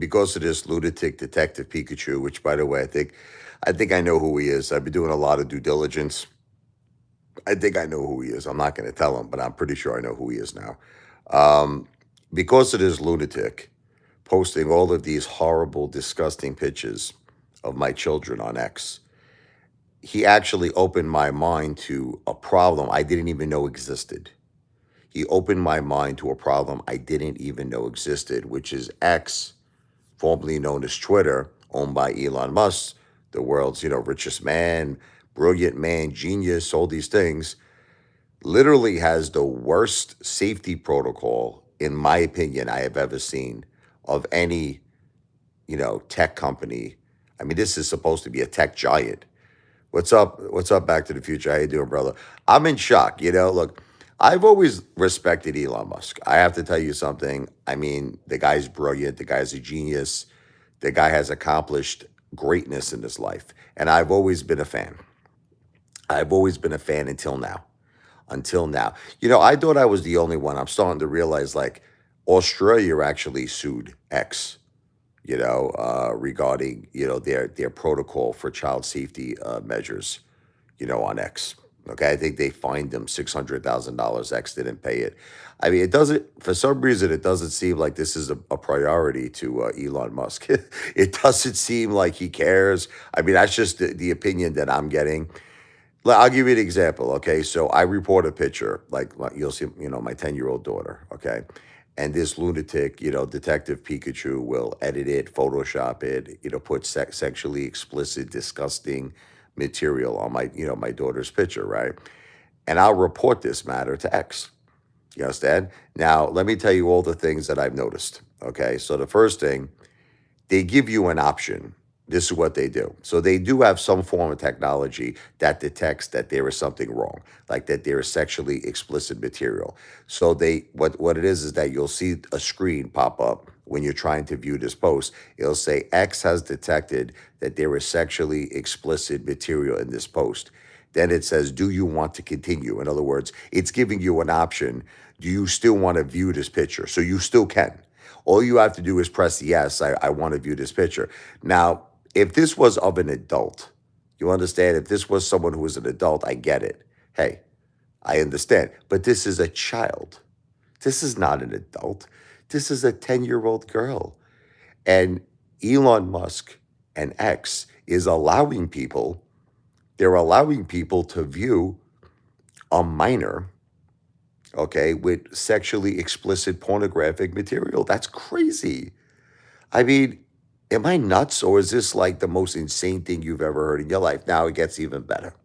because of this lunatic detective Pikachu, which by the way, I think I know who he is. I've been doing a lot of due diligence. I think I know who he is. I'm not going to tell him, but I'm pretty sure I know who he is now. Um, because of this lunatic posting all of these horrible, disgusting pictures of my children on X, he actually opened my mind to a problem I didn't even know existed. He opened my mind to a problem I didn't even know existed, which is X, formerly known as Twitter, owned by Elon Musk, the world's, richest man, brilliant man, genius, all these things, literally has the worst safety protocol, in my opinion, I have ever seen of any, tech company. I mean, this is supposed to be a tech giant. What's up? What's up, Back to the Future? How you doing, brother? I'm in shock. Look, I've always respected Elon Musk. I have to tell you something. I mean, the guy's brilliant. The guy's a genius. The guy has accomplished greatness in his life. And I've always been a fan. I've always been a fan until now. Until now. I thought I was the only one. I'm starting to realize like Australia actually sued X, regarding, their protocol for child safety measures, on X. Okay, I think they fined them $600,000. X didn't pay it. I mean, it doesn't. For some reason, it doesn't seem like this is a priority to Elon Musk. It doesn't seem like he cares. I mean, that's just the opinion that I'm getting. I'll give you an example. Okay, so I report a picture, like you'll see, my 10-year-old daughter. Okay, and this lunatic, Detective Pikachu will edit it, Photoshop it, put sexually explicit, disgusting material on my daughter's picture, right? And I'll report this matter to X. You understand? Now, let me tell you all the things that I've noticed. Okay, so the first thing, they give you an option. This is what they do. So they do have some form of technology that detects that there is something wrong, like that there is sexually explicit material. So what it is that you'll see a screen pop up when you're trying to view this post. It'll say X has detected that there is sexually explicit material in this post. Then it says, do you want to continue? In other words, it's giving you an option. Do you still want to view this picture? So you still can. All you have to do is press yes, I want to view this picture. Now, if this was of an adult, you understand? If this was someone who was an adult, I get it. Hey, I understand. But this is a child. This is not an adult. This is a 10-year-old girl. And Elon Musk and X is they're allowing people to view a minor, okay, with sexually explicit pornographic material. That's crazy. I mean, am I nuts or is this like the most insane thing you've ever heard in your life? Now it gets even better.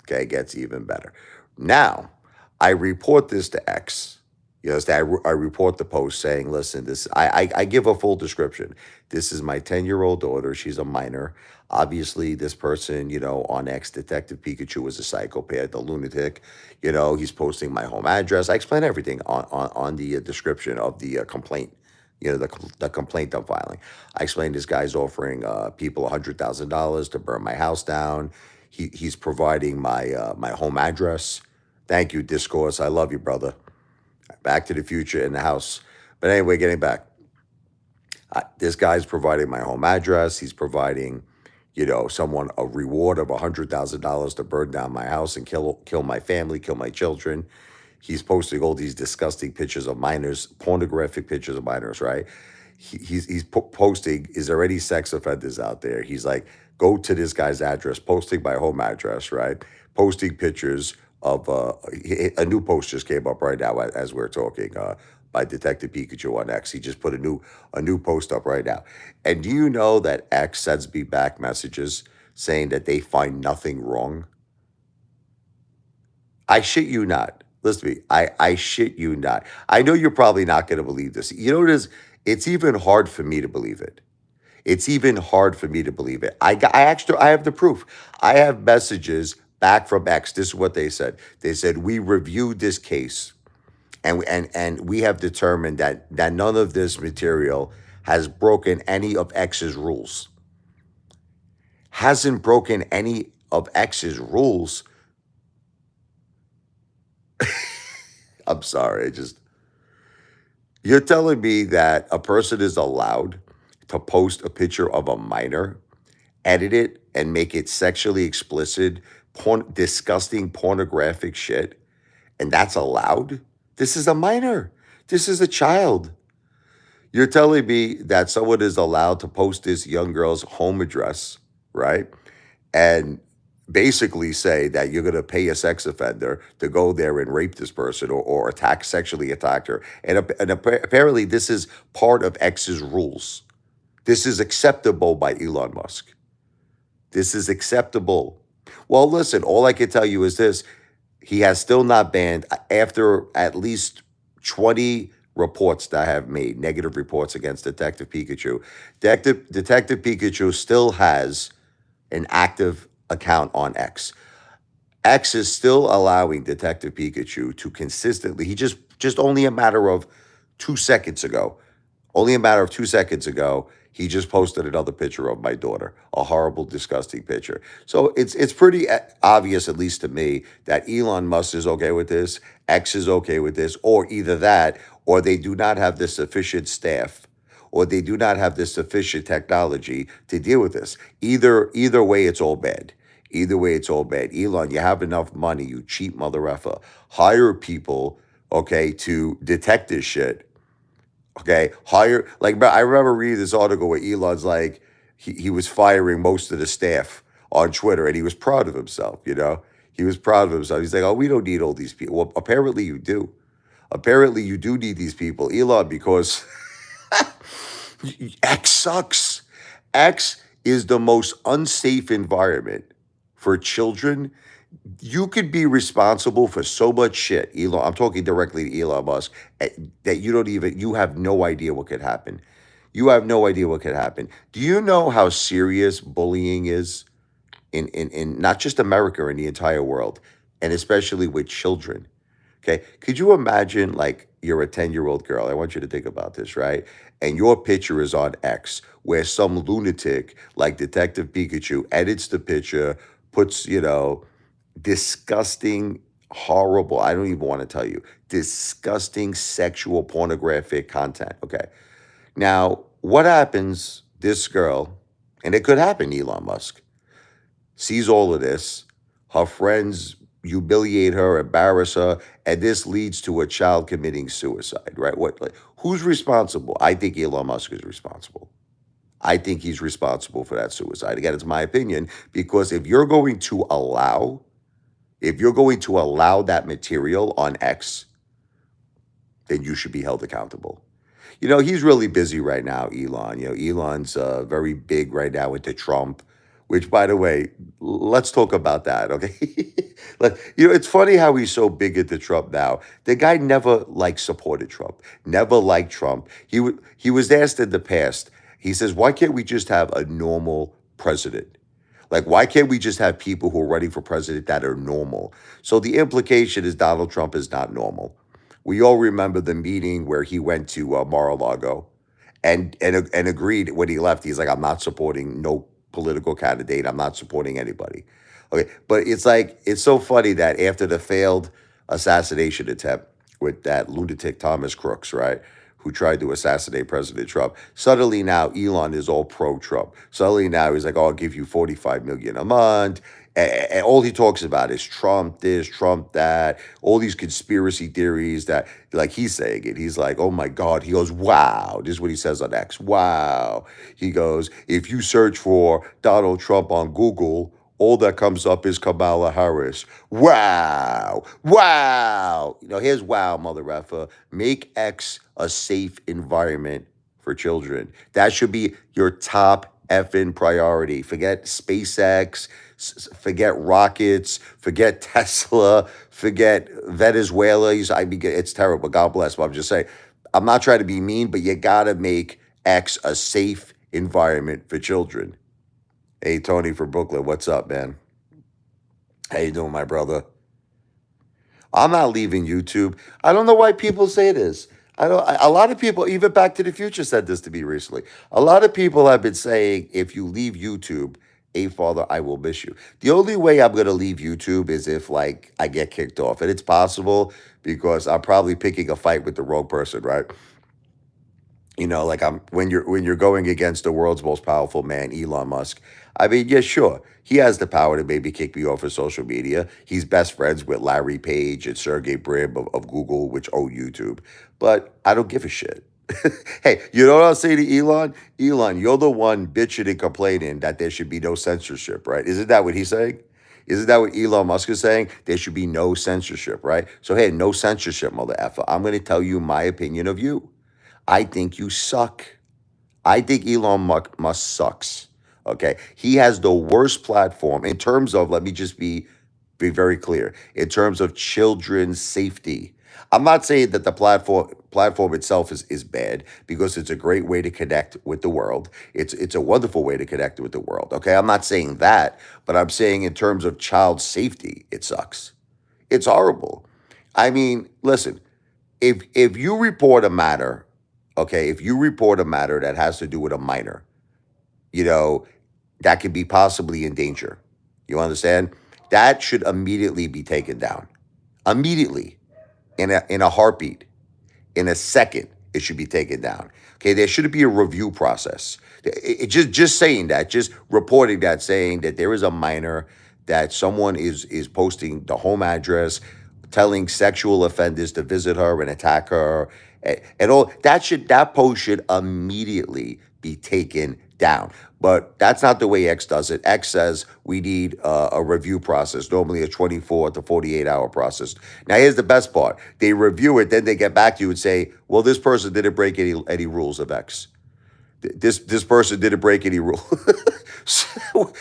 Okay, it gets even better. Now, I report this to X. I report the post saying, listen, I give a full description. This is my 10-year-old daughter. She's a minor. Obviously, this person, on X, Detective Pikachu is a psychopath, a lunatic. He's posting my home address. I explain everything on the description of the complaint. The complaint I'm filing. I explained this guy's offering people $100,000 to burn my house down. He's providing my home address. Thank you, Discourse. I love you, brother. Back to the Future in the house. But anyway, getting back. This guy's providing my home address. He's providing, someone a reward of $100,000 to burn down my house and kill my family, kill my children. He's posting all these disgusting pictures of minors, pornographic pictures of minors, right? He's posting, is there any sex offenders out there? He's like, go to this guy's address, posting my home address, right? Posting pictures of, a new post just came up right now as we're talking, by Detective Pikachu on X. He just put a new post up right now. And do you know that X sends me back messages saying that they find nothing wrong? I shit you not. Listen to me. I shit you not. I know you're probably not going to believe this. You know what it is? It's even hard for me to believe it. It's even hard for me to believe it. I have the proof. I have messages back from X. This is what they said. They said, we reviewed this case and we have determined that none of this material has broken any of X's rules. Hasn't broken any of X's rules. I'm sorry. You're telling me that a person is allowed to post a picture of a minor, edit it, and make it sexually explicit, disgusting, pornographic shit, and that's allowed? This is a minor. This is a child. You're telling me that someone is allowed to post this young girl's home address, right? And basically say that you're going to pay a sex offender to go there and rape this person or sexually attack her. And apparently, this is part of X's rules. This is acceptable by Elon Musk. This is acceptable. Well, listen, all I can tell you is this: he has still not banned, after at least 20 reports that I have made, negative reports against Detective Pikachu. Detective Pikachu still has an active account on X. X is still allowing Detective Pikachu to consistently, he just only a matter of 2 seconds ago, only a matter of 2 seconds ago, he just posted another picture of my daughter, a horrible, disgusting picture. So it's pretty obvious, at least to me, that Elon Musk is okay with this, X is okay with this, or either that, or they do not have the sufficient staff, or they do not have the sufficient technology to deal with this. Either way, it's all bad. Either way, it's all bad. Elon, you have enough money, you cheap mother effer. Hire people, okay, to detect this shit. Okay, hire, like, bro, I remember reading this article where Elon's like, he was firing most of the staff on Twitter, and he was proud of himself, you know? He was proud of himself. He's like, oh, we don't need all these people. Well, apparently you do. Apparently you do need these people, Elon, because X sucks. X is the most unsafe environment for children. You could be responsible for so much shit, Elon. I'm talking directly to Elon Musk, that you have no idea what could happen. You have no idea what could happen. Do you know how serious bullying is in not just America, in the entire world, and especially with children? Okay. Could you imagine, like, you're a 10-year-old girl? I want you to think about this, right? And your picture is on X, where some lunatic like Detective Pikachu edits the picture, puts, disgusting, horrible, I don't even want to tell you, disgusting sexual pornographic content. Okay. Now, what happens? This girl, and it could happen, Elon Musk, sees all of this. Her friends humiliate her, embarrass her, and this leads to a child committing suicide, right? Who's responsible? I think Elon Musk is responsible. I think he's responsible for that suicide. Again, it's my opinion, because if you're going to allow that material on X, then you should be held accountable. He's really busy right now, Elon. Elon's very big right now into Trump, which, by the way, let's talk about that, okay? It's funny how he's so big into Trump now. The guy never, supported Trump, never liked Trump. He was asked in the past, he says, why can't we just have a normal president? Like, why can't we just have people who are running for president that are normal? So the implication is Donald Trump is not normal. We all remember the meeting where he went to Mar-a-Lago and agreed when he left. He's like, I'm not supporting no political candidate. I'm not supporting anybody. Okay, but it's so funny that after the failed assassination attempt with that lunatic Thomas Crooks, right, who tried to assassinate President Trump, suddenly now Elon is all pro-Trump. Suddenly now he's like, oh, I'll give you $45 million a month. And all he talks about is Trump this, Trump that, all these conspiracy theories that, like, he's saying it. He's like, oh my God. He goes, wow. This is what he says on X. Wow. He goes, if you search for Donald Trump on Google, all that comes up is Kamala Harris. Wow. Wow. Here's wow, mother effer. Make X a safe environment for children. That should be your top effing priority. Forget SpaceX, forget rockets, forget Tesla, forget Venezuela. I mean, it's terrible. God bless. But I'm just saying, I'm not trying to be mean, but you got to make X a safe environment for children. Hey, Tony from Brooklyn, what's up, man? How you doing, my brother? I'm not leaving YouTube. I don't know why people say this. A lot of people, even Back to the Future said this to me recently. A lot of people have been saying, if you leave YouTube, Apefather, I will miss you. The only way I'm going to leave YouTube is if, I get kicked off. And it's possible because I'm probably picking a fight with the wrong person, right? Like I'm when you're going against the world's most powerful man, Elon Musk. I mean, yeah, sure, he has the power to maybe kick me off of social media. He's best friends with Larry Page and Sergey Brin of Google, which own YouTube. But I don't give a shit. Hey, you know what I'll say to Elon? Elon, you're the one bitching and complaining that there should be no censorship, right? Isn't that what he's saying? Isn't that what Elon Musk is saying? There should be no censorship, right? So, hey, no censorship, mother effer. I'm going to tell you my opinion of you. I think you suck. I think Musk sucks. Okay. He has the worst platform in terms of, let me just be very clear, in terms of children's safety. I'm not saying that the platform itself is bad because it's a great way to connect with the world. It's a wonderful way to connect with the world. Okay. I'm not saying that, but I'm saying in terms of child safety, it sucks. It's horrible. I mean, listen, if you report a matter, okay, if you report a matter that has to do with a minor, you know, that could be possibly in danger. You understand? That should immediately be taken down. Immediately, in a heartbeat, in a second, it should be taken down. Okay, there should be a review process. Just saying that, just reporting that, saying that there is a minor, that someone is posting the home address, telling sexual offenders to visit her and attack her, and all that post should immediately be taken down. But that's not the way X does it. X says we need a review process, normally a 24 to 48-hour process. Now, here's the best part. They review it, then they get back to you and say, well, this person didn't break any rules of X. This person didn't break any rule. So,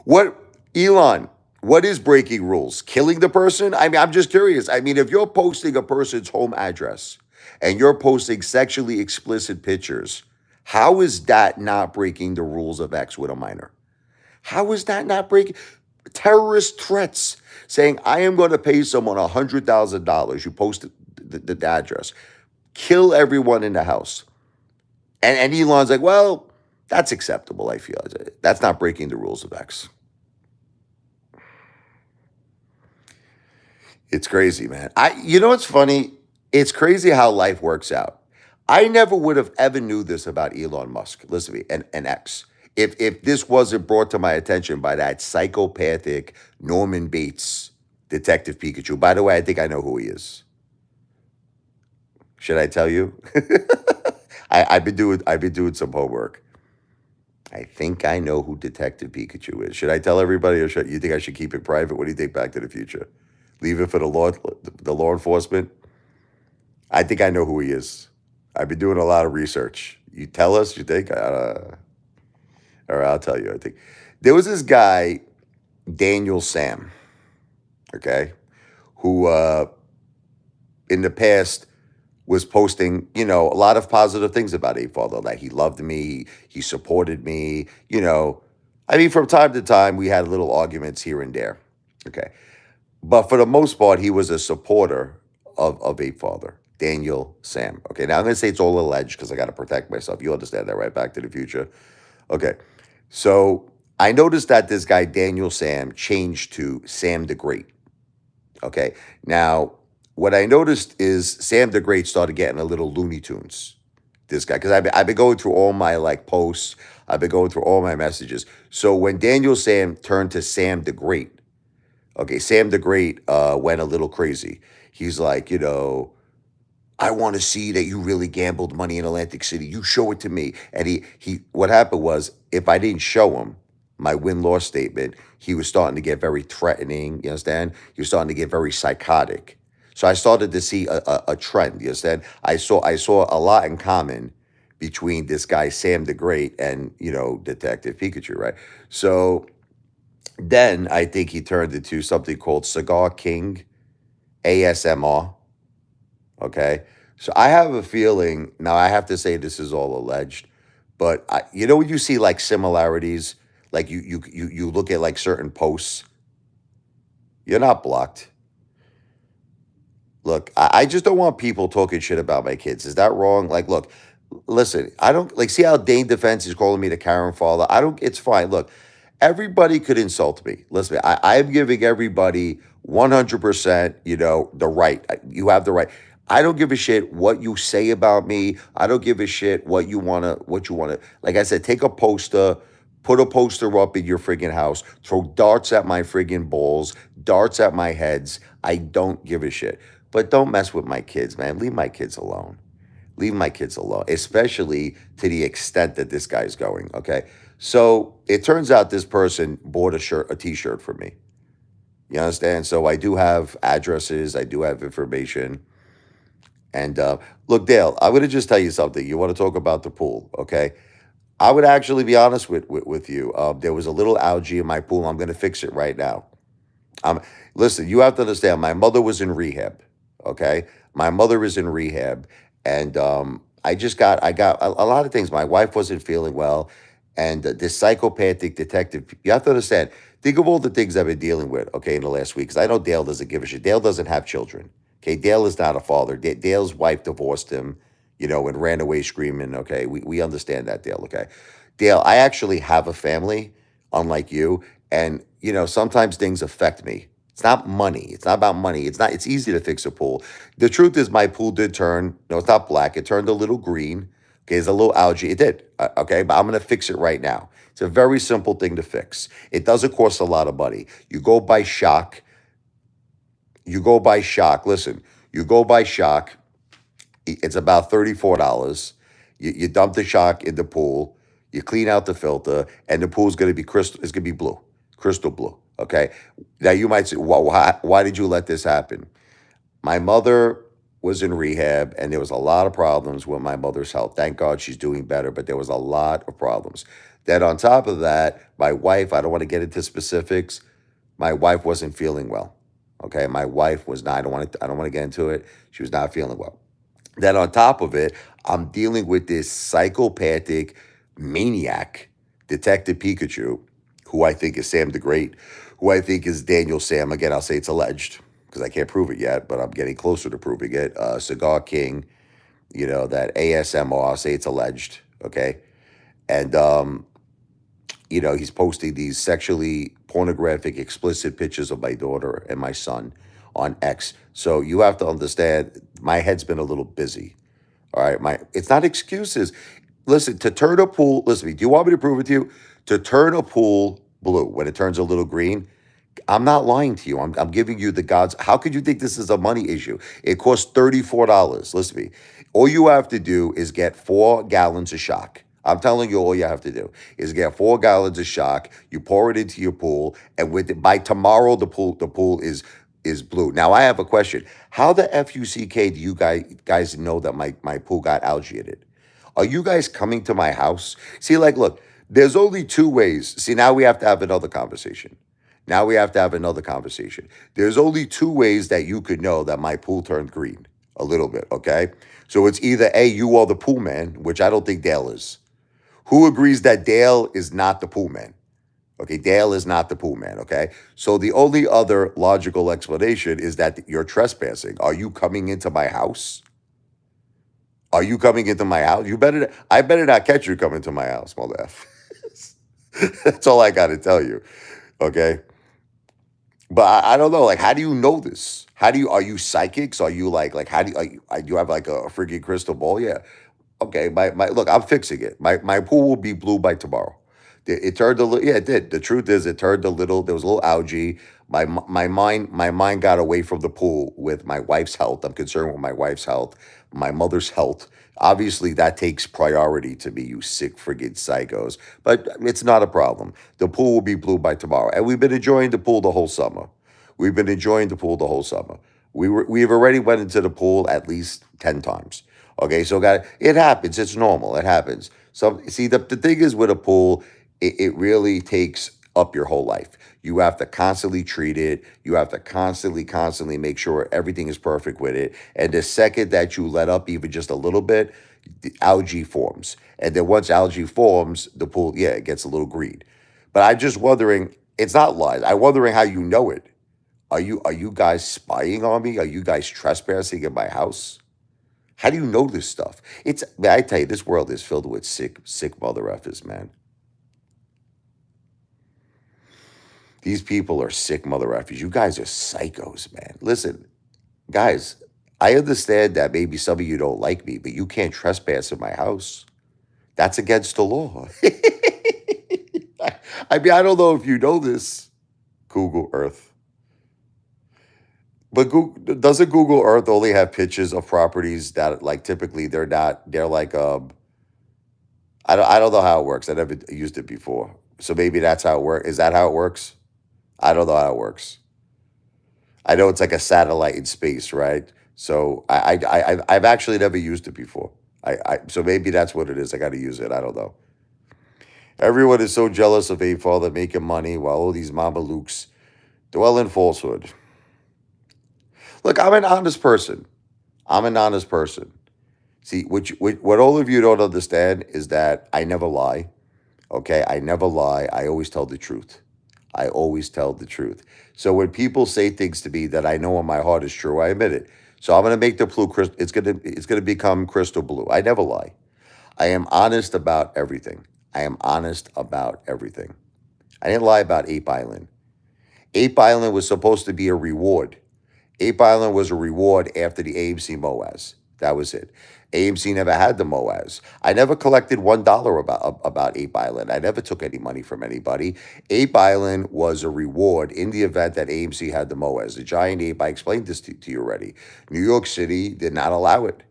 what, Elon, what is breaking rules? Killing the person? I mean, I'm just curious. I mean, if you're posting a person's home address and you're posting sexually explicit pictures, how is that not breaking the rules of X with a minor? How is that not breaking terrorist threats? Saying, I am going to pay someone $100,000. You post the address, kill everyone in the house. And Elon's like, well, that's acceptable, I feel. That's not breaking the rules of X. It's crazy, man. You know what's funny? It's crazy how life works out. I never would have ever knew this about Elon Musk. Listen to me, and X. If this wasn't brought to my attention by that psychopathic Norman Bates, Detective Pikachu. By the way, I think I know who he is. Should I tell you? I've been doing some homework. I think I know who Detective Pikachu is. Should I tell everybody, or should you think I should keep it private? What do you think? Back to the Future. Leave it for the law enforcement. I think I know who he is. I've been doing a lot of research. You tell us. You think? All right, I'll tell you. I think there was this guy, Daniel Sam. Okay, who in the past was posting, a lot of positive things about Apefather. Like he loved me, he supported me. I mean, from time to time we had little arguments here and there. Okay, but for the most part, he was a supporter of Apefather, Daniel Sam. Okay, now I'm going to say it's all alleged because I got to protect myself. You understand that, right? Back to the Future. Okay, so I noticed that this guy, Daniel Sam, changed to Sam the Great. Okay, now what I noticed is Sam the Great started getting a little Looney Tunes. This guy, because I've been going through all my like posts, I've been going through all my messages. So when Daniel Sam turned to Sam the Great, okay, Sam the Great went a little crazy. He's like, I want to see that you really gambled money in Atlantic City. You show it to me. And what happened was, if I didn't show him my win-loss statement, he was starting to get very threatening. You understand? He was starting to get very psychotic. So I started to see a trend. You understand? I saw a lot in common between this guy Sam the Great and Detective Pikachu, right? So then I think he turned into something called Cigar King ASMR. Okay. So I have a feeling, now I have to say this is all alleged, but when you see like similarities, like you look at like certain posts, you're not blocked. Look, I just don't want people talking shit about my kids. Is that wrong? Like, look, listen, I don't like see how Dane Defense is calling me the Karen father. It's fine. Look, everybody could insult me. Listen, I am giving everybody 100%, the right. You have the right. I don't give a shit what you say about me. I don't give a shit what you wanna. Like I said, take a poster, put a poster up in your friggin' house, throw darts at my friggin' balls, darts at my heads. I don't give a shit. But don't mess with my kids, man. Leave my kids alone. Leave my kids alone, especially to the extent that this guy's going. Okay. So it turns out this person bought a t-shirt for me. You understand? So I do have addresses, I do have information. And look, Dale, I'm going to just tell you something. You want to talk about the pool, okay? I would actually be honest with you. There was a little algae in my pool. I'm going to fix it right now. Um, Listen, you have to understand. My mother was in rehab. Okay, my mother is in rehab, and I got a lot of things. My wife wasn't feeling well, and this psychopathic detective. You have to understand. Think of all the things I've been dealing with. Okay, in the last week, because I know Dale doesn't give a shit. Dale doesn't have children. Okay, Dale is not a father. Dale's wife divorced him. And ran away screaming. Okay, we understand that, Dale. Okay, Dale, I actually have a family, unlike you. And, sometimes things affect me. It's not money. It's not about money. It's easy to fix a pool. The truth is, my pool did turn, no, it's not black. It turned a little green. Okay, there's a little algae. It did. Okay, but I'm going to fix it right now. It's a very simple thing to fix. It doesn't cost a lot of money. You go by shock. You go by shock. Listen, you go by shock. It's about $34. You dump the shock in the pool. You clean out the filter, and the pool's going to be crystal. It's going to be blue, crystal blue. Okay. Now you might say, well, why did you let this happen? My mother was in rehab, and there was a lot of problems with my mother's health. Thank God she's doing better, but there was a lot of problems. Then on top of that, my wife. I don't want to get into specifics. My wife wasn't feeling well. Okay, my wife was not. I don't want to get into it. She was not feeling well. Then on top of it, I'm dealing with this psychopathic maniac, Detective Pikachu, who I think is Sam the Great, who I think is Daniel Sam. Again, I'll say it's alleged because I can't prove it yet, but I'm getting closer to proving it. Cigar King, that ASMR, I'll say it's alleged. Okay. And, he's posting these sexually pornographic, explicit pictures of my daughter and my son on X. So you have to understand, my head's been a little busy. All right, it's not excuses. Listen, to turn a pool. Listen to me. Do you want me to prove it to you? To turn a pool blue when it turns a little green. I'm not lying to you. I'm giving you the gods. How could you think this is a money issue? It costs $34. Listen to me. All you have to do is get 4 gallons of shock. I'm telling you, all you have to do is get 4 gallons of shock. You pour it into your pool, and by tomorrow, the pool is blue. Now, I have a question. How the fuck do you guys know that my pool got algae in it? Are you guys coming to my house? See, like, look, there's only 2 ways. See, now we have to have another conversation. Now we have to have another conversation. There's only 2 ways that you could know that my pool turned green a little bit, okay? So it's either A, you are the pool man, which I don't think Dale is. Who agrees that Dale is not the pool man? Okay, Dale is not the pool man, okay? So the only other logical explanation is that you're trespassing. Are you coming into my house? Are you coming into my house? I better not catch you coming to my house, mother F. That's all I got to tell you, okay? But I don't know. Like, how do you know this? Are you psychics? Are you how do you have like a freaking crystal ball? Yeah. Okay. Look, I'm fixing it. My pool will be blue by tomorrow. It turned a little, yeah, it did. The truth is, it turned a little, there was a little algae. My mind got away from the pool with my wife's health. I'm concerned with my wife's health, my mother's health. Obviously, that takes priority to me, you sick friggin' psychos. But it's not a problem. The pool will be blue by tomorrow. And we've been enjoying the pool the whole summer. We've been enjoying the pool the whole summer. We've already went into the pool at least 10 times. Okay, so it happens. It's normal. It happens. So see, the thing is with a pool, it really takes up your whole life. You have to constantly treat it. You have to constantly make sure everything is perfect with it. And the second that you let up even just a little bit, the algae forms. And then once algae forms, the pool, yeah, it gets a little green. But I'm just wondering, it's not lies. I'm wondering how you know it. Are you guys spying on me? Are you guys trespassing in my house? How do you know this stuff? Man, I tell you, this world is filled with sick mother effers, man. These people are sick mother effers. You guys are psychos, man. Listen, guys, I understand that maybe some of you don't like me, but you can't trespass in my house. That's against the law. I mean, I don't know if you know this, Google Earth, but doesn't Google Earth only have pictures of properties that, like, typically they're not, they're like, I don't know how it works. I never used it before. So maybe that's how it works. Is that how it works? I don't know how it works. I know it's like a satellite in space, right? So I've actually never used it before. So maybe that's what it is. I got to use it. I don't know. Everyone is so jealous of Apefather making money while all these Mamalukes dwell in falsehood. Look, I'm an honest person. I'm an honest person. See, what all of you don't understand is that I never lie. Okay, I never lie. I always tell the truth. I always tell the truth. So when people say things to me that I know in my heart is true, I admit it. So I'm gonna make the blue crystal. It's gonna become crystal blue. I never lie. I am honest about everything. I am honest about everything. I didn't lie about Ape Island. Ape Island was supposed to be a reward. Ape Island was a reward after the AMC MOAS. That was it. AMC never had the MOAS. I never collected $1 about Ape Island. I never took any money from anybody. Ape Island was a reward in the event that AMC had the MOAS. The giant ape, I explained this to you already. New York City did not allow it.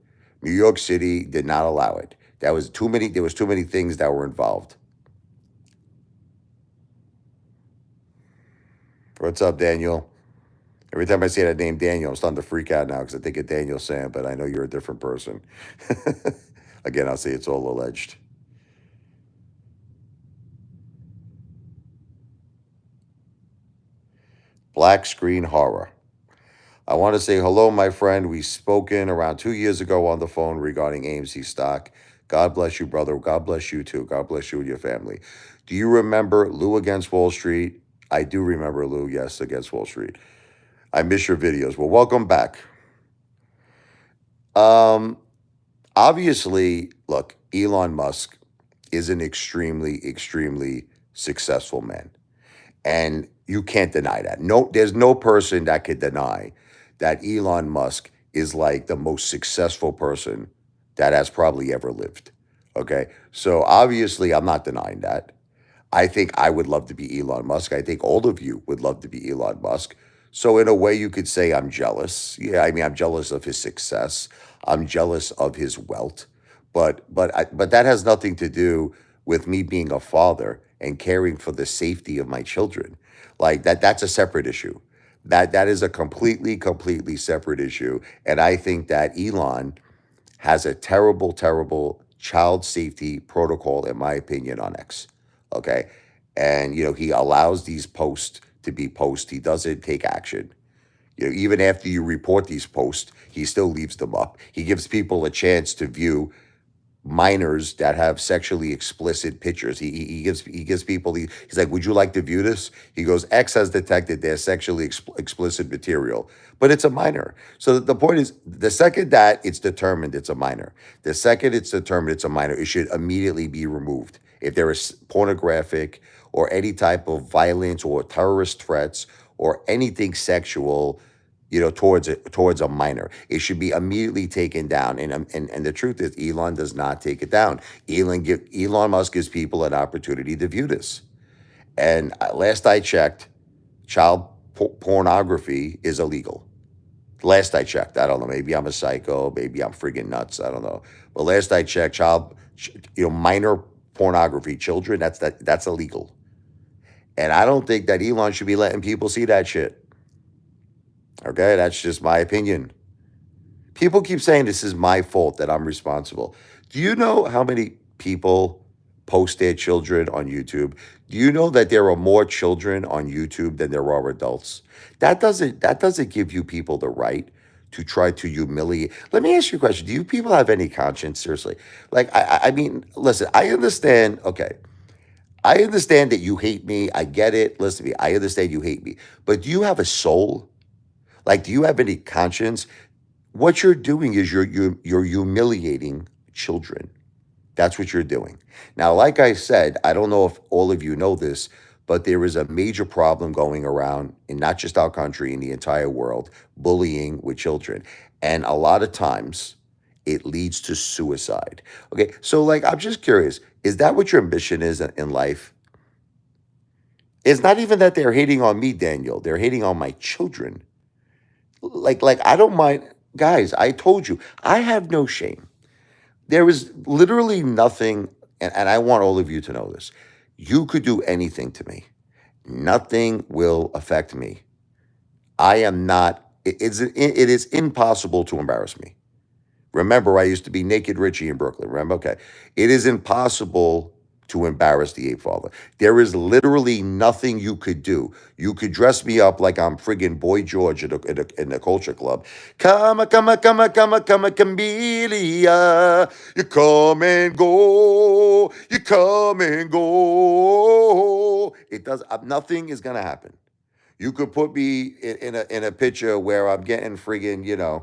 New York City did not allow it. There was too many things that were involved. What's up, Daniel? Every time I say that name, Daniel, I'm starting to freak out now because I think of Daniel Sam, but I know you're a different person. Again, I'll say it's all alleged. Black screen horror. I want to say hello, my friend. We spoken around 2 years ago on the phone regarding AMC stock. God bless you, brother. God bless you too. God bless you and your family. Do you remember Lou against Wall Street? I do remember Lou, yes, against Wall Street. I miss your videos. Well, welcome back. Um, Obviously, look, Elon Musk is an extremely successful man. And you can't deny that. No, there's no person that could deny that Elon Musk is like the most successful person that has probably ever lived. Okay. So obviously, I'm not denying that. I think I would love to be Elon Musk. I think all of you would love to be Elon Musk. So in a way, you could say I'm jealous. Yeah, I mean, I'm jealous of his success. I'm jealous of his wealth. But that has nothing to do with me being a father and caring for the safety of my children. Like that's a separate issue. That is a completely separate issue. And I think that Elon has a terrible child safety protocol, in my opinion, on X. Okay. And, he allows these posts to be posts. He doesn't take action. Even after you report these posts, he still leaves them up. He gives people a chance to view minors that have sexually explicit pictures. He gives people he's like, would you like to view this? He goes, X has detected their sexually explicit material, but it's a minor. So the point is, the second that it's determined it's a minor, the second it's determined it's a minor, it should immediately be removed. If there is pornographic or any type of violence or terrorist threats or anything sexual, towards a minor, it should be immediately taken down. And the truth is, Elon does not take it down. Elon Musk gives people an opportunity to view this. And last I checked, child pornography is illegal. Last I checked, I don't know. Maybe I'm a psycho. Maybe I'm friggin' nuts. I don't know. But last I checked, minor pornography, children, that's illegal. And I don't think that Elon should be letting people see that shit. Okay, that's just my opinion. People keep saying this is my fault, that I'm responsible. Do you know how many people post their children on YouTube? Do you know that there are more children on YouTube than there are adults? That doesn't give you people the right to try to humiliate. Let me ask you a question. Do you people have any conscience? Seriously. Like, I mean, listen, I understand, okay. I understand that you hate me. I get it. Listen to me. I understand you hate me. But do you have a soul? Like, do you have any conscience? What you're doing is you're humiliating children. That's what you're doing. Now, like I said, I don't know if all of you know this, but there is a major problem going around in not just our country, in the entire world, bullying with children. And a lot of times it leads to suicide. Okay, so like I'm just curious, is that what your ambition is in life? It's not even that they're hating on me, Daniel. They're hating on my children. Like I don't mind, guys. I told you, I have no shame. There is literally nothing, and I want all of you to know this. You could do anything to me. Nothing will affect me. I am not. It is impossible to embarrass me. Remember, I used to be Naked Richie in Brooklyn. Remember? Okay. It is impossible to embarrass the Ape Father. There is literally nothing you could do. You could dress me up like I'm friggin' Boy George in the Culture Club. Come, Camellia. You come and go. You come and go. It does. Nothing is gonna happen. You could put me in a picture where I'm getting friggin',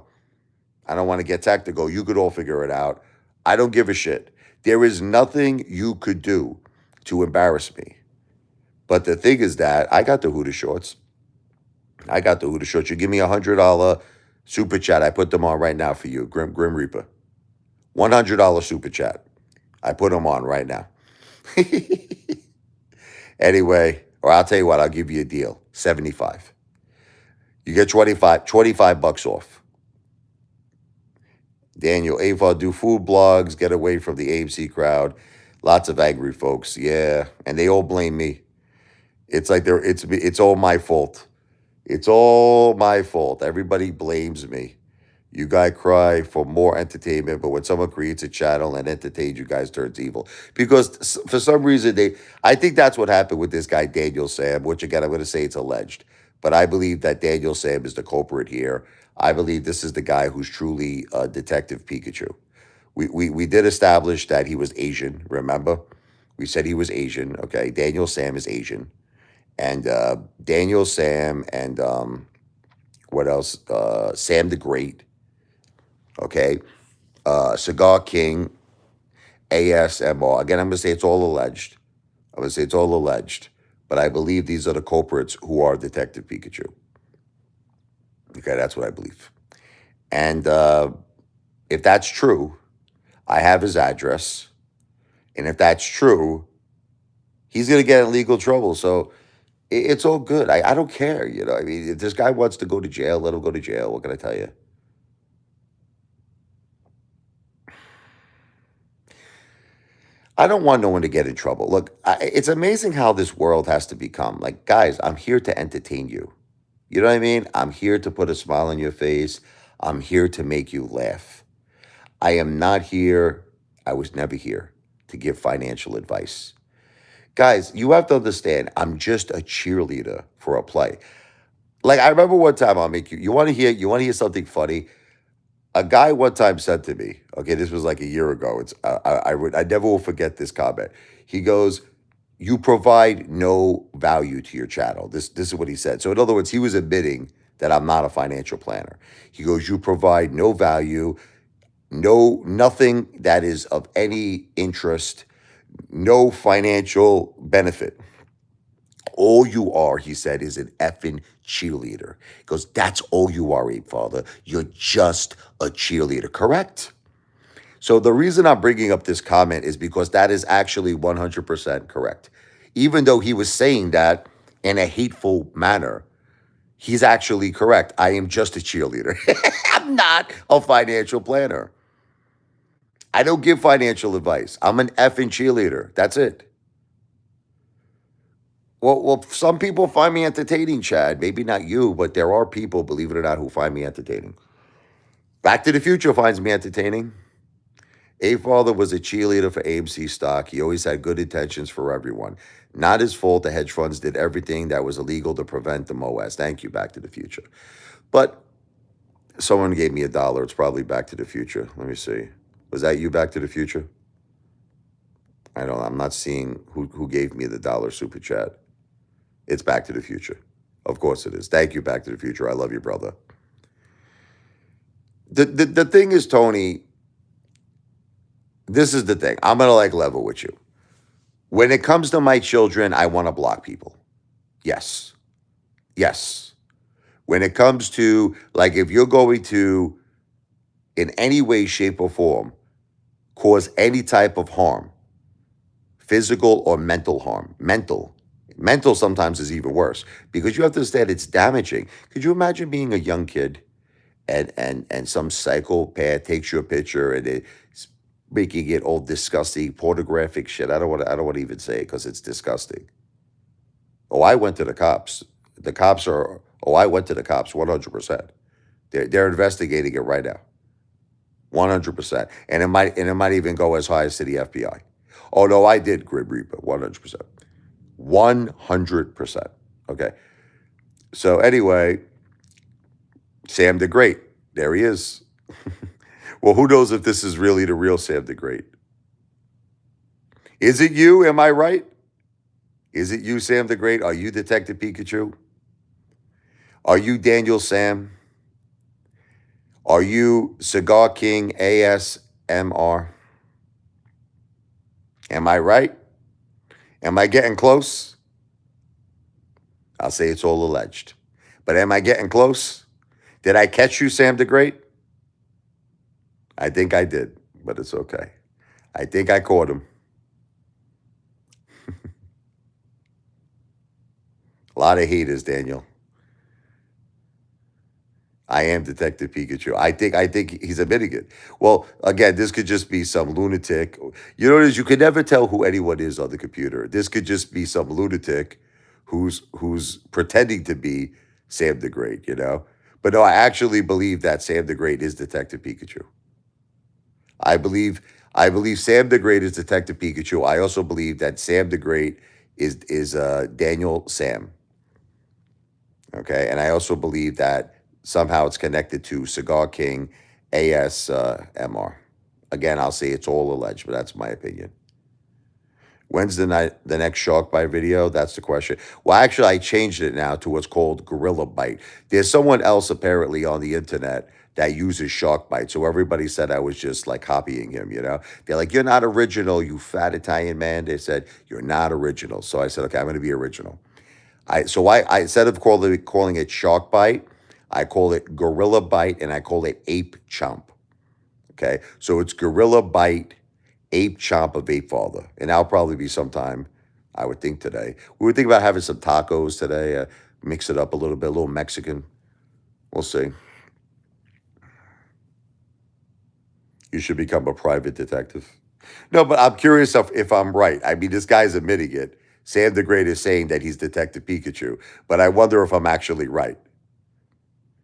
I don't want to get tactical. You could all figure it out. I don't give a shit. There is nothing you could do to embarrass me. But the thing is that I got the Huda shorts. I got the Huda shorts. You give me $100 super chat. I put them on right now for you, Grim Reaper. $100 super chat. I put them on right now. Anyway, or I'll tell you what, I'll give you a deal. 75. You get 25 bucks off. Daniel Avar, do food blogs, get away from the AMC crowd. Lots of angry folks, yeah, and they all blame me. It's like it's all my fault. It's all my fault. Everybody blames me. You guys cry for more entertainment, but when someone creates a channel and entertains you guys, turns evil. Because for some reason I think that's what happened with this guy Daniel Sam, which again I'm going to say it's alleged, but I believe that Daniel Sam is the culprit here. I believe this is the guy who's truly Detective Pikachu. We did establish that he was Asian. Remember, we said he was Asian. Okay, Daniel Sam is Asian, and Daniel Sam and what else? Sam the Great. Okay, Cigar King, ASMR. Again, I'm going to say it's all alleged. I'm going to say it's all alleged. But I believe these are the culprits who are Detective Pikachu. Okay, that's what I believe. And if that's true, I have his address. And if that's true, he's going to get in legal trouble. So it's all good. I don't care. I mean, if this guy wants to go to jail, let him go to jail. What can I tell you? I don't want no one to get in trouble. Look, it's amazing how this world has to become. Like, guys, I'm here to entertain you. You know what I mean? I'm here to put a smile on your face. I'm here to make you laugh. I am not here, I was never here to give financial advice. Guys, you have to understand, I'm just a cheerleader for a play. Like, I remember one time, I'll make you want to hear something funny? A guy one time said to me, okay, this was like a year ago. I never will forget this comment. He goes, "You provide no value to your channel." This is what he said. So in other words, he was admitting that I'm not a financial planner. He goes, "You provide no value, nothing that is of any interest, no financial benefit. All you are," he said, "is an effing cheerleader." He goes, "That's all you are, Ape Father. You're just a cheerleader." Correct? So the reason I'm bringing up this comment is because that is actually 100% correct. Even though he was saying that in a hateful manner, he's actually correct. I am just a cheerleader. I'm not a financial planner. I don't give financial advice. I'm an effing cheerleader. That's it. Well, some people find me entertaining, Chad. Maybe not you, but there are people, believe it or not, who find me entertaining. Back to the Future finds me entertaining. A-Father was a cheerleader for AMC stock. He always had good intentions for everyone. Not his fault the hedge funds did everything that was illegal to prevent the MOAS. Thank you, Back to the Future. But someone gave me $1. It's probably Back to the Future. Let me see. Was that you, Back to the Future? I'm not seeing who gave me the $1 super chat. It's Back to the Future. Of course it is. Thank you, Back to the Future. I love you, brother. The thing is, Tony, this is the thing. I'm going to level with you. When it comes to my children, I want to block people. Yes. Yes. When it comes to, like, if you're going to, in any way, shape, or form, cause any type of harm, physical or mental harm, mental sometimes is even worse because you have to understand it's damaging. Could you imagine being a young kid and some psychopath takes your picture and it's making it all disgusting, pornographic shit? I don't want to even say it because it's disgusting. Oh, I went to the cops. The cops are. Oh, I went to the cops 100%. They're investigating it right now. 100%. And it might even go as high as to the FBI. Oh no, I did, Grim Reaper. 100%. 100%. Okay. So anyway, Sam the Great. There he is. Well, who knows if this is really the real Sam the Great? Is it you? Am I right? Is it you, Sam the Great? Are you Detective Pikachu? Are you Daniel Sam? Are you Cigar King ASMR? Am I right? Am I getting close? I'll say it's all alleged. But am I getting close? Did I catch you, Sam the Great? I think I did, but it's okay. I think I caught him. A lot of haters, Daniel. I am Detective Pikachu. I think he's admitting it. Well, again, this could just be some lunatic. You know what it is? You can never tell who anyone is on the computer. This could just be some lunatic who's pretending to be Sam the Great, you know? But no, I actually believe that Sam the Great is Detective Pikachu. I believe I believe Sam the Great is Detective Pikachu. I also believe that Sam the Great is Daniel Sam. Okay, and I also believe that somehow it's connected to Cigar King ASMR. Again, I'll say it's all alleged, but that's my opinion. When's the next shark bite video? That's the question. Well, actually, I changed it now to what's called gorilla bite. There's someone else apparently on the internet that uses shark bite. So everybody said I was just like copying him, you know? They're like, you're not original, you fat Italian man. They said, you're not original. So I said, okay, I'm going to be original. I instead of calling it shark bite, I call it gorilla bite and I call it ape chomp. Okay, so it's gorilla bite, ape chomp of Apefather, and that'll probably be sometime. I would think today. We would think about having some tacos today, mix it up a little bit, a little Mexican. We'll see. You should become a private detective. No, but I'm curious if I'm right. I mean, this guy's admitting it. Sam the Great is saying that he's Detective Pikachu, but I wonder if I'm actually right.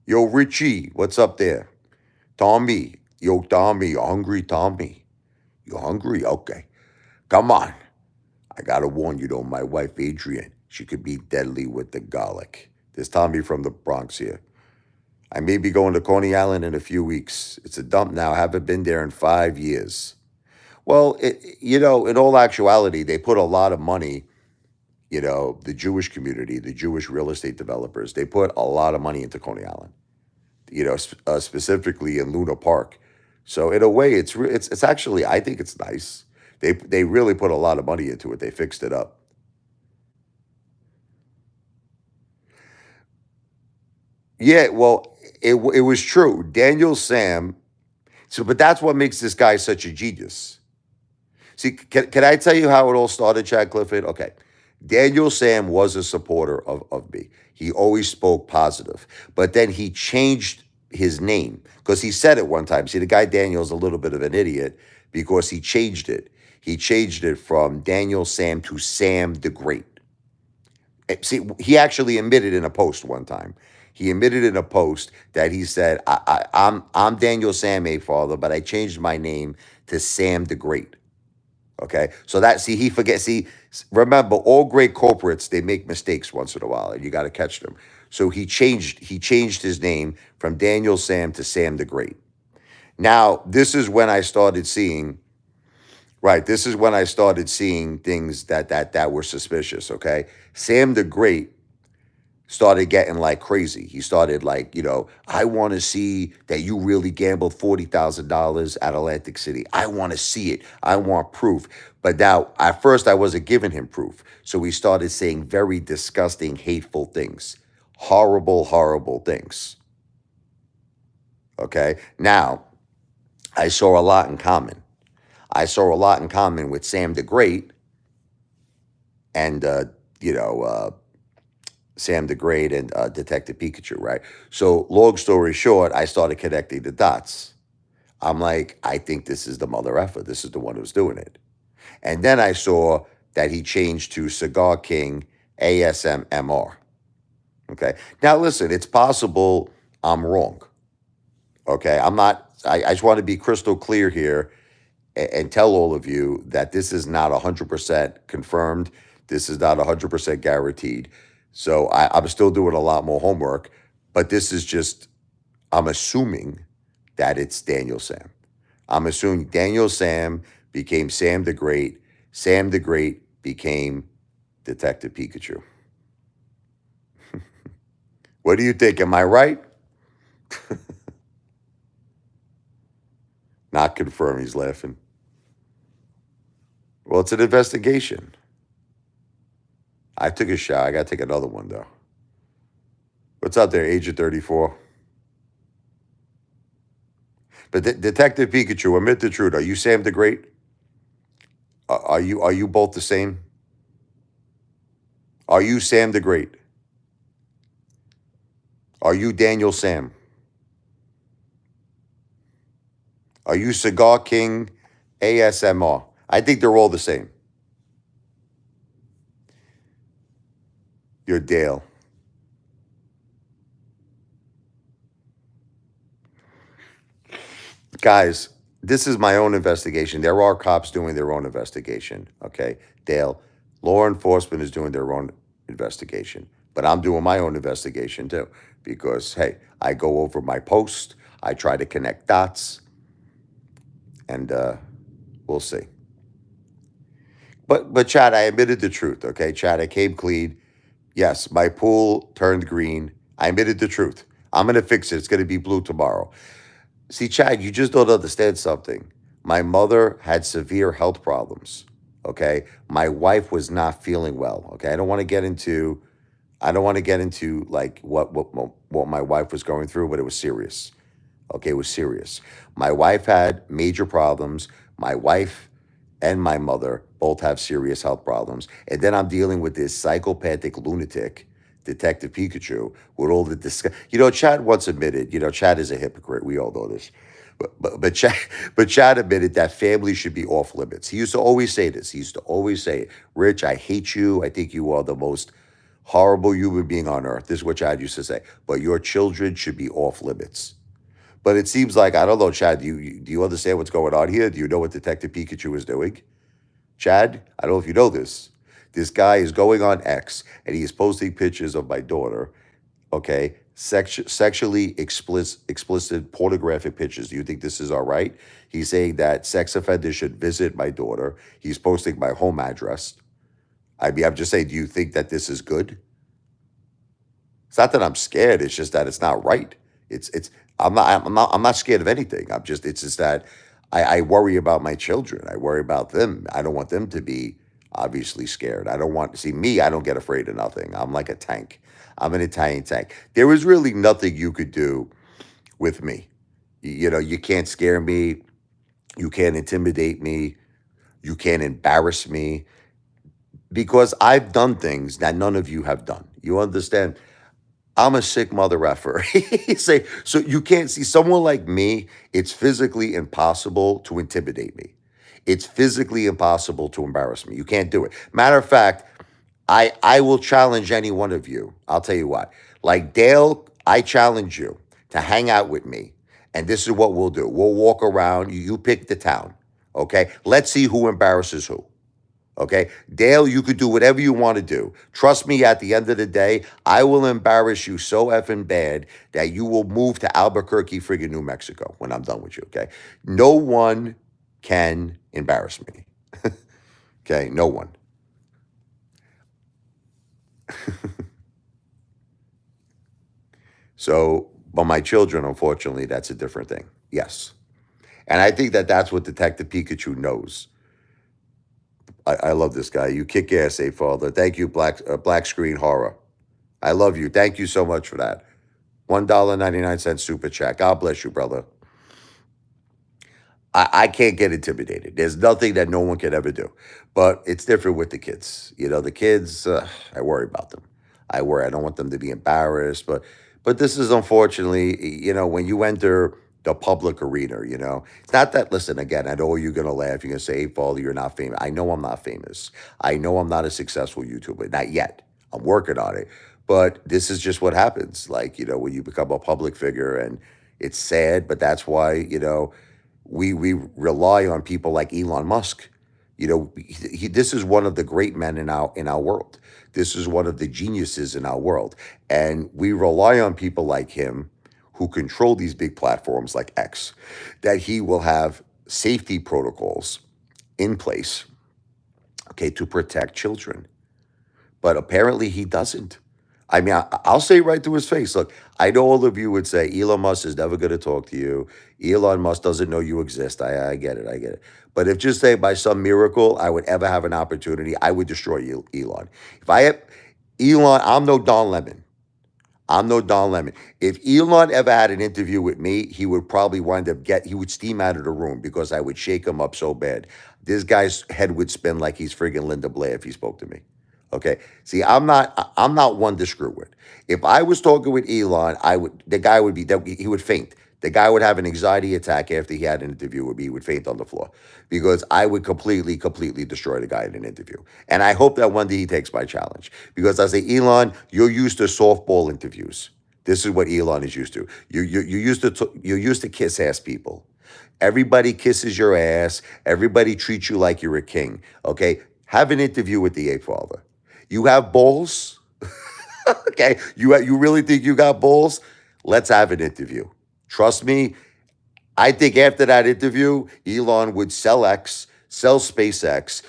Yo, Richie, what's up there? Tommy, yo, Tommy, you hungry, Tommy? You hungry? Okay. Come on. I gotta warn you though, my wife Adrian, she could be deadly with the garlic. There's Tommy from the Bronx here. I may be going to Coney Island in a few weeks. It's a dump now. Haven't been there in 5 years. Well, in all actuality, they put a lot of money, the Jewish community, the Jewish real estate developers, they put a lot of money into Coney Island, specifically in Luna Park. So in a way, it's actually, I think it's nice. They really put a lot of money into it. They fixed it up. Yeah, well, it was true. Daniel Sam. So, but that's what makes this guy such a genius. See, can I tell you how it all started, Chad Clifford? Okay. Daniel Sam was a supporter of me. He always spoke positive. But then he changed his name because he said it one time. See, the guy Daniel's a little bit of an idiot because he changed it. He changed it from Daniel Sam to Sam the Great. See, he actually admitted in a post one time. He admitted in a post that he said, I'm Daniel Sam Apefather, but I changed my name to Sam the Great. Okay, so he forgets. Remember, all great corporates, they make mistakes once in a while, and you got to catch them. So he changed his name from Daniel Sam to Sam the Great. Now, this is when I started seeing. Right, this is when I started seeing things that were suspicious. Okay, Sam the Great. started getting like crazy. He started like, I want to see that you really gambled $40,000 at Atlantic City. I want to see it. I want proof. But now, at first, I wasn't giving him proof. So he started saying very disgusting, hateful things, horrible, horrible things. Okay. Now, I saw a lot in common. I saw a lot in common with Sam the Great and, you know, uh, Sam the Great and Detective Pikachu, right? So, long story short, I started connecting the dots. I'm like, I think this is the mother effer. This is the one who's doing it. And then I saw that he changed to Cigar King ASMR. Okay. Now, listen, it's possible I'm wrong. Okay. I'm not, I just want to be crystal clear here and tell all of you that this is not 100% confirmed. This is not 100% guaranteed. So I'm still doing a lot more homework, but this is just, I'm assuming that it's Daniel Sam. I'm assuming Daniel Sam became Sam the Great. Sam the Great became Detective Pikachu. What do you think? Am I right? Not confirmed. He's laughing. Well, it's an investigation. I took a shower. I got to take another one, though. What's out there, Agent 34? But Detective Pikachu, admit the truth. Are you Sam the Great? Are you both the same? Are you Sam the Great? Are you Daniel Sam? Are you Cigar King ASMR? I think they're all the same. You're Dale. Guys, this is my own investigation. There are cops doing their own investigation. Okay. Dale, law enforcement is doing their own investigation. But I'm doing my own investigation too. Because, hey, I go over my post, I try to connect dots, and we'll see. But Chad, I admitted the truth, okay? Chad, I came clean. Yes, my pool turned green. I admitted the truth. I'm gonna fix it. It's gonna be blue tomorrow. See, Chad, you just don't understand something. My mother had severe health problems. Okay. My wife was not feeling well. Okay. I don't want to get into like what my wife was going through, but it was serious. Okay, it was serious. My wife had major problems. My wife and my mother both have serious health problems. And then I'm dealing with this psychopathic lunatic, Detective Pikachu, with all the discuss. Chad once admitted, Chad is a hypocrite. We all know this. But Chad admitted that family should be off limits. He used to always say this. He used to always say, Rich, I hate you. I think you are the most horrible human being on earth. This is what Chad used to say. But your children should be off limits. But it seems like, I don't know, Chad, do you understand what's going on here? Do you know what Detective Pikachu is doing? Chad, I don't know if you know this. This guy is going on X and he is posting pictures of my daughter, okay? Sexually explicit pornographic pictures. Do you think this is all right? He's saying that sex offenders should visit my daughter. He's posting my home address. I mean, I'm just saying, do you think that this is good? It's not that I'm scared. It's just that it's not right. It's I'm not scared of anything. It's just that I worry about my children. I worry about them. I don't want them to be obviously scared. I don't want see me. I don't get afraid of nothing. I'm like a tank. I'm an Italian tank. There was really nothing you could do with me. You can't scare me. You can't intimidate me. You can't embarrass me because I've done things that none of you have done. You understand? I'm a sick mother effer. Say, so you can't see someone like me, it's physically impossible to intimidate me. It's physically impossible to embarrass me. You can't do it. Matter of fact, I will challenge any one of you. I'll tell you what. Like Dale, I challenge you to hang out with me. And this is what we'll do. We'll walk around. You pick the town. Okay? Let's see who embarrasses who. Okay. Dale, you could do whatever you want to do. Trust me, at the end of the day, I will embarrass you so effing bad that you will move to Albuquerque, friggin' New Mexico when I'm done with you. Okay. No one can embarrass me. Okay. No one. So, but my children, unfortunately, that's a different thing. Yes. And I think that that's what Detective Pikachu knows. I love this guy. You kick ass, Apefather. Thank you, Black Screen Horror. I love you. Thank you so much for that. $1.99 super chat. God bless you, brother. I can't get intimidated. There's nothing that no one can ever do. But it's different with the kids. You know, the kids, I worry about them. I worry. I don't want them to be embarrassed. But this is unfortunately, when you enter the public arena, it's not that, listen, again, I know you're going to laugh. You're going to say, hey, Paul, you're not famous. I know I'm not famous. I know I'm not a successful YouTuber. Not yet. I'm working on it. But this is just what happens. Like, when you become a public figure, and it's sad, but that's why, we rely on people like Elon Musk. This is one of the great men in our world. This is one of the geniuses in our world, and we rely on people like him who control these big platforms like X, that he will have safety protocols in place, okay, to protect children. But apparently he doesn't. I mean, I'll say right to his face, look, I know all of you would say Elon Musk is never going to talk to you. Elon Musk doesn't know you exist. I get it. I get it. But if just say by some miracle I would ever have an opportunity, I would destroy you, Elon. If I had Elon, I'm no Don Lemon. I'm no Don Lemon. If Elon ever had an interview with me, he would probably he would steam out of the room because I would shake him up so bad. This guy's head would spin like he's friggin' Linda Blair if he spoke to me. Okay. See, I'm not one to screw with. If I was talking with Elon, the guy would he would faint. The guy would have an anxiety attack after he had an interview with me. He would faint on the floor because I would completely, completely destroy the guy in an interview. And I hope that one day he takes my challenge because I say, Elon, you're used to softball interviews. This is what Elon is used to. You're used to kiss ass people. Everybody kisses your ass. Everybody treats you like you're a king. Okay, have an interview with the Apefather. You have balls. Okay, you really think you got balls? Let's have an interview. Trust me, I think after that interview, Elon would sell X, sell SpaceX,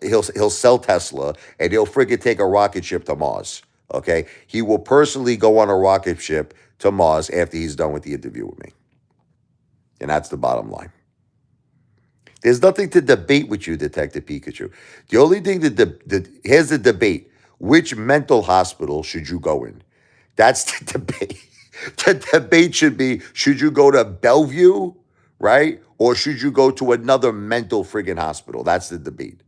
he'll sell Tesla, and he'll friggin' take a rocket ship to Mars. Okay, he will personally go on a rocket ship to Mars after he's done with the interview with me, and that's the bottom line. There's nothing to debate with you, Detective Pikachu. The only thing here's the debate: which mental hospital should you go in? That's the debate. The debate should be, should you go to Bellevue, right? Or should you go to another mental friggin' hospital? That's the debate.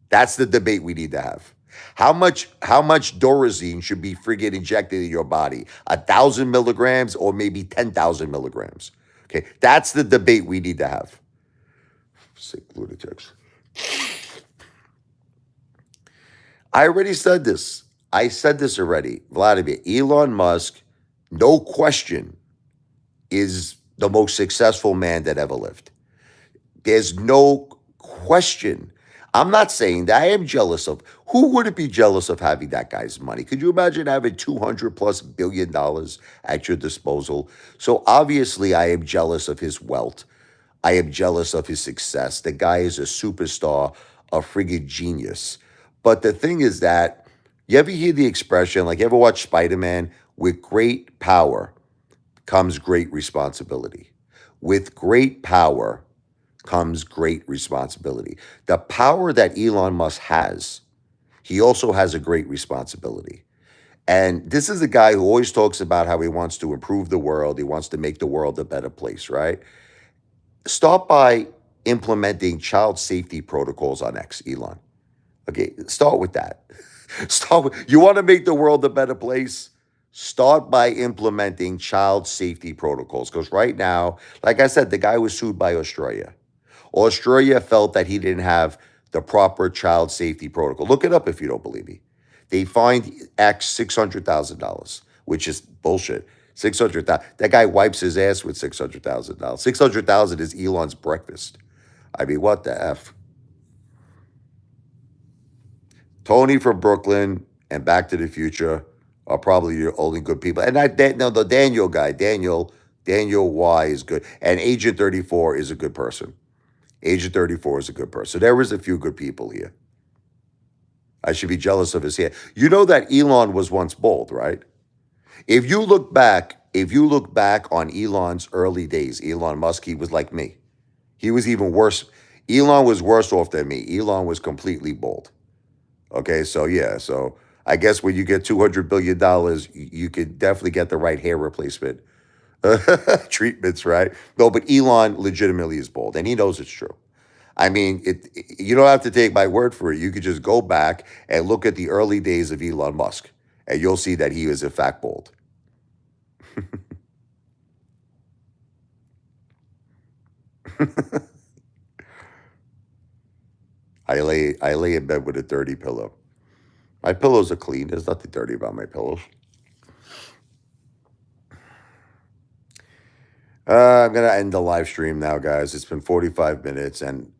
That's the debate we need to have. How much Dorazine should be friggin' injected in your body? 1,000 milligrams or maybe 10,000 milligrams? Okay, that's the debate we need to have. Sick lunatics. I already said this. I said this already. Vladimir, Elon Musk, no question, is the most successful man that ever lived. There's no question. I'm not saying that I am jealous of. Who wouldn't be jealous of having that guy's money? Could you imagine having $200+ billion at your disposal? So obviously, I am jealous of his wealth. I am jealous of his success. The guy is a superstar, a friggin' genius. But the thing is that, you ever hear the expression, like you ever watch Spider-Man? With great power comes great responsibility. With great power comes great responsibility. The power that Elon Musk has, he also has a great responsibility. And this is a guy who always talks about how he wants to improve the world. He wants to make the world a better place, right? Start by implementing child safety protocols on X, Elon. Okay, start with that. You want to make the world a better place? Start by implementing child safety protocols. Because right now, like I said, the guy was sued by Australia. Australia felt that he didn't have the proper child safety protocol. Look it up if you don't believe me. They fined X $600,000, which is bullshit. 600,000. That guy wipes his ass with $600,000. 600,000 is Elon's breakfast. I mean, what the f? Tony from Brooklyn and Back to the Future are probably your only good people. And the Daniel guy, Daniel Y is good, and Agent 34 is a good person. Agent 34 is a good person. There is a few good people here. I should be jealous of his hair. You know that Elon was once bald, right? if you look back on Elon's early days, Elon Musk, he was like me. He was even worse. Elon was worse off than me. Elon was completely bald. Okay, so yeah, so I guess when you get $200 billion, you could definitely get the right hair replacement treatments, right? No, but Elon legitimately is bald, and he knows it's true. I mean, you don't have to take my word for it. You could just go back and look at the early days of Elon Musk, and you'll see that he is in fact bald. I lay in bed with a dirty pillow. My pillows are clean. There's nothing dirty about my pillows. I'm gonna end the live stream now, guys. It's been 45 minutes, and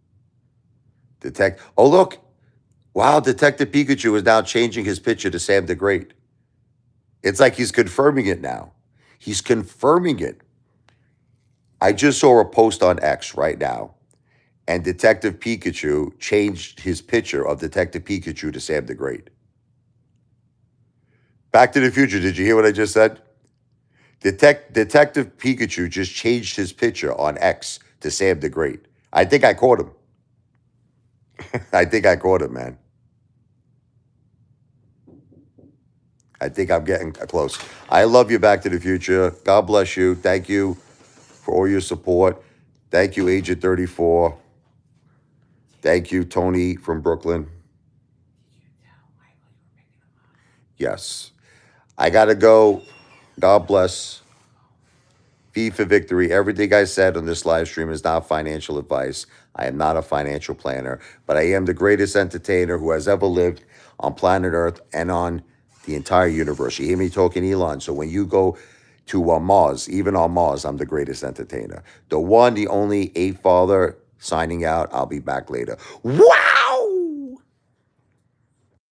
Oh, look! Wow, Detective Pikachu is now changing his picture to Sam the Great. It's like he's confirming it now. He's confirming it. I just saw a post on X right now, and Detective Pikachu changed his picture of Detective Pikachu to Sam the Great. Back to the Future. Did you hear what I just said? Detective Pikachu just changed his picture on X to Sam the Great. I think I caught him. I think I caught him, man. I think I'm getting close. I love you, Back to the Future. God bless you. Thank you for all your support. Thank you, Agent 34. Thank you, Tony from Brooklyn. Yes. I got to go. God bless. V for victory. Everything I said on this live stream is not financial advice. I am not a financial planner, but I am the greatest entertainer who has ever lived on planet Earth and on the entire universe. You hear me talking Elon. So when you go to Mars, even on Mars, I'm the greatest entertainer. The one, the only Apefather signing out. I'll be back later. Wow!